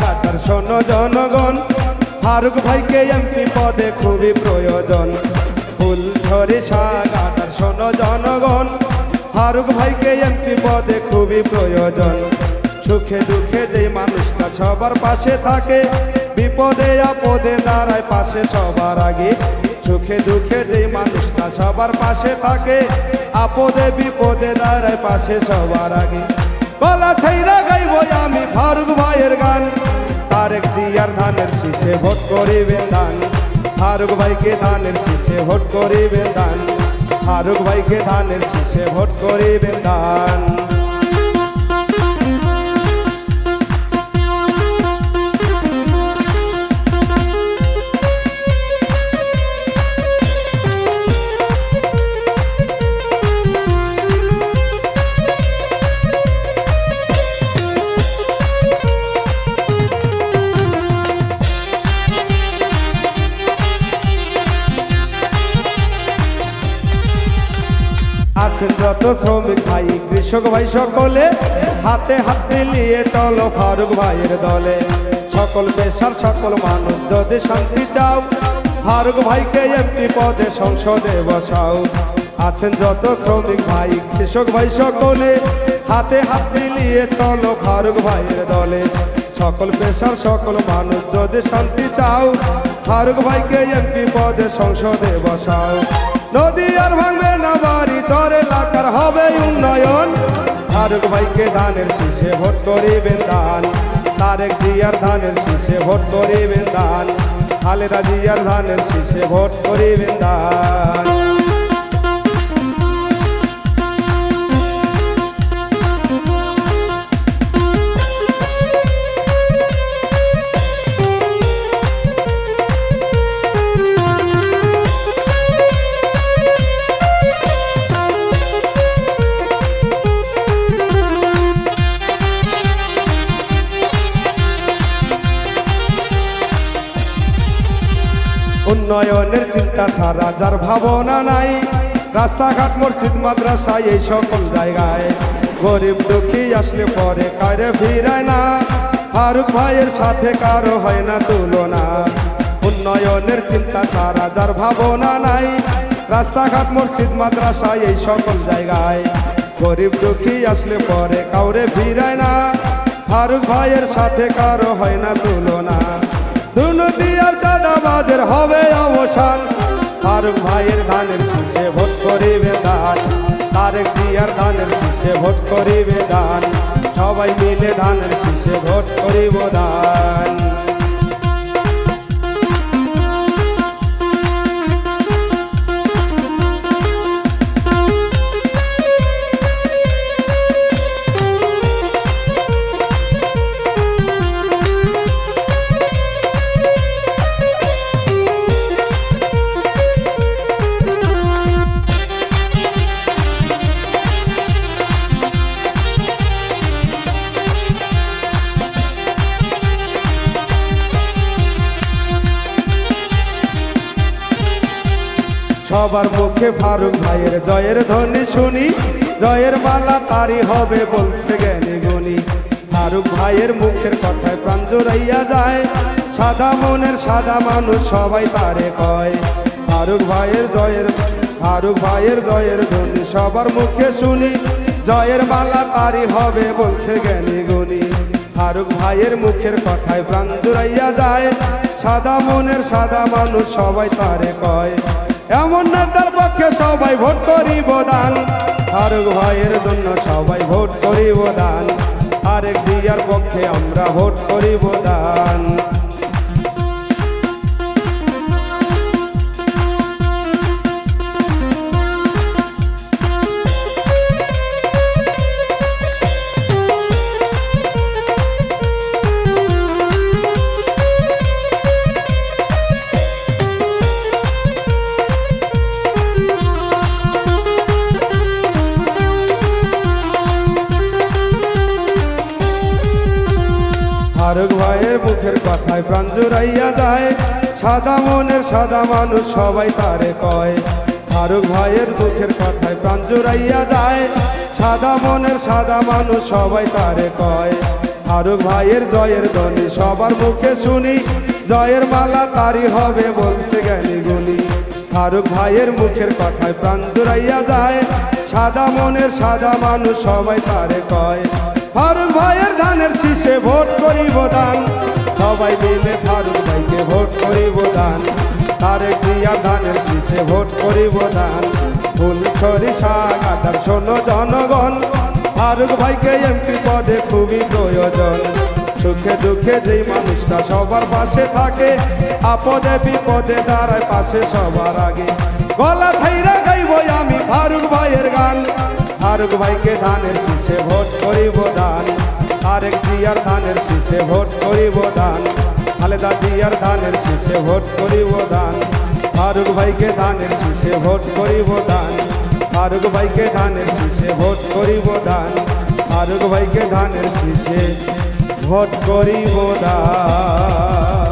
সাগাটার শোনো জনগণ, ফারুক ভাইকে এমপি পদে খুবই প্রয়োজন। ফুলছড়ি সাগাটার শোনো জনগণ, ফারুক ভাইকে এমপি পদে খুবই প্রয়োজন। সুখে দুঃখে যে মানুষটা সবার পাশে থাকে, বিপদে আপদে দাঁড়ায় পাশে সবার আগে। সুখে দুঃখে যে মানুষটা সবার পাশে থাকে, আপদে বিপদে দাঁড়ায় পাশে সবার আগে। গলা ছাইরা গাইব আমি ফারুক ভাইয়ের গান, তারেক জিয়ার ধানের শীষে ভোট করিবেন দান। ফারুক ভাইকে ধানের শীষে ভোট করিবেন দান, ফারুক ভাইকে ধানের শীষে ভোট করিবেন দান। আছেন যত শ্রমিক ভাই কৃষক ভাই সকলে, হাতে হাত মিলিয়ে চলো ফারুক ভাইয়ের দলে। সকল পেশার সকল মানুষ যদি শান্তি চাও, ফারুক ভাইকে এমপি পদে সংসদে বসাও। আছেন যত শ্রমিক ভাই কৃষক ভাই সকলে, হাতে হাত মিলিয়ে চলো ফারুক ভাইয়ের দলে। সকল পেশার সকল মানুষ যদি শান্তি চাও, ফারুক ভাইকে এমপি পদে সংসদে বসাও। নদী আর ভাঙবে না বাড়ি, চর এলাকার হবে উন্নয়ন। ফারুক ভাইকে ধানের শীষে ভোট করিবেন দান, তারেক জিয়ার ধানের শীষে ভোট করিবেন দান, খালেদা জিয়ার ধানের শীষে ভোট করিবেন দান। উন্নয়নের চিন্তা ছাড়া যার ভাবনা নাই, রাস্তাঘাট মসজিদ মাদ্রাসা এই সকল জায়গায়। গরিব দুঃখী আসলে পরে কারে ফিরায় না, ফারুক ভাইয়ের সাথে কারো হয় না তুলনা। উন্নয়নের চিন্তা ছাড়া যার ভাবনা নাই, রাস্তাঘাট মসজিদ মাদ্রাসা এই সকল জায়গায়। গরিব দুঃখী আসলে পরে কাউরে ফিরায় না, ফারুক ভাইয়ের সাথে কারো হয় না তুলনা। দুর্নীতি আর চাঁদাবাজের হবে অবসান, ফারুক ভাইয়ের ধানের শীষে ভোট করিবে দান, তারেক জিয়ার ধানের শীষে ভোট করিবে দান। সবাই মিলে ধানের শীষে ভোট করিব দান। সবার মুখে ফারুক ভাইয়ের জয়ের ধ্বনি শুনি, জয়ের মালা তারি হবে বলছে জ্ঞানী গুণী। ফারুক ভাইয়ের মুখের কথায় প্রাণ জুড়াইয়া যায়, সাদা মনের সাদা মানুষ সবাই তারে কয়। ফারুক ভাইয়ের জয়ের ধ্বনি সবার মুখে শুনি, জয়ের মালা তারি হবে বলছে জ্ঞানী গুণী। ফারুক ভাইয়ের মুখের কথায় প্রাণ জুড়াইয়া যায়, সাদা মনের সাদা মানুষ সবাই তারে কয়। এমন নেতার পক্ষে সবাই ভোট করিব দান, ফারুক ভাইয়ের জন্য সবাই ভোট করিব দান, তারেক জিয়ার পক্ষে আমরা ভোট করিব দান। ফারুক ভাইয়ের মুখের কথায় প্রাণ জুড়াইয়া যায়, সাদা মনের সাদা মানুষ সবাই তারে কয়। ফারুক ভাইয়ের মুখের কথায় প্রাণ জুড়াইয়া যায়, সাদা মনের সাদা মানুষ সবাই তারে কয়। ফারুক ভাইয়ের জয়ের ধ্বনি সবার মুখে শুনি, জয়ের মালা তারি হবে বলছে জ্ঞানী গুণী। ফারুক ভাইয়ের মুখের কথায় প্রাণ জুড়াইয়া যায়, সাদা মনের সাদা মানুষ সবাই তারে কয়। ফারুক ভাইয়ের ধানের শীষে ভোট করিব দান, সবাই মিলে ফারুক ভাইকে ভোট করিব দান। তারেক জিয়ার ধানের শীষে ভোট করিব দান। ফুলছড়ি সাগাতার শোনো জনগণ, ফারুক ভাইকে এমপি পদে খুবই প্রয়োজন। সুখে দুঃখে যেই মানুষটা সবার পাশে থাকে, আপদে বিপদে দাঁড়ায় পাশে সবার আগে। গলা ছাইরা গাইব আমি ফারুক ভাইয়ের গান, ফারুক ভাইকে ধানের শীষে ভোট করিব দান। তারেক জিয়ার ধানের শীষে ভোট করিব দান, খালেদা জিয়ার ধানের শীষে ভোট করিব দান। ফারুক ভাইকে ধানের শীষে ভোট করিব দান, ফারুক ভাইকে ধানের শীষে ভোট করিব দান। ফারুক ভাইকে ধানের শীষে ভোট করিব দান।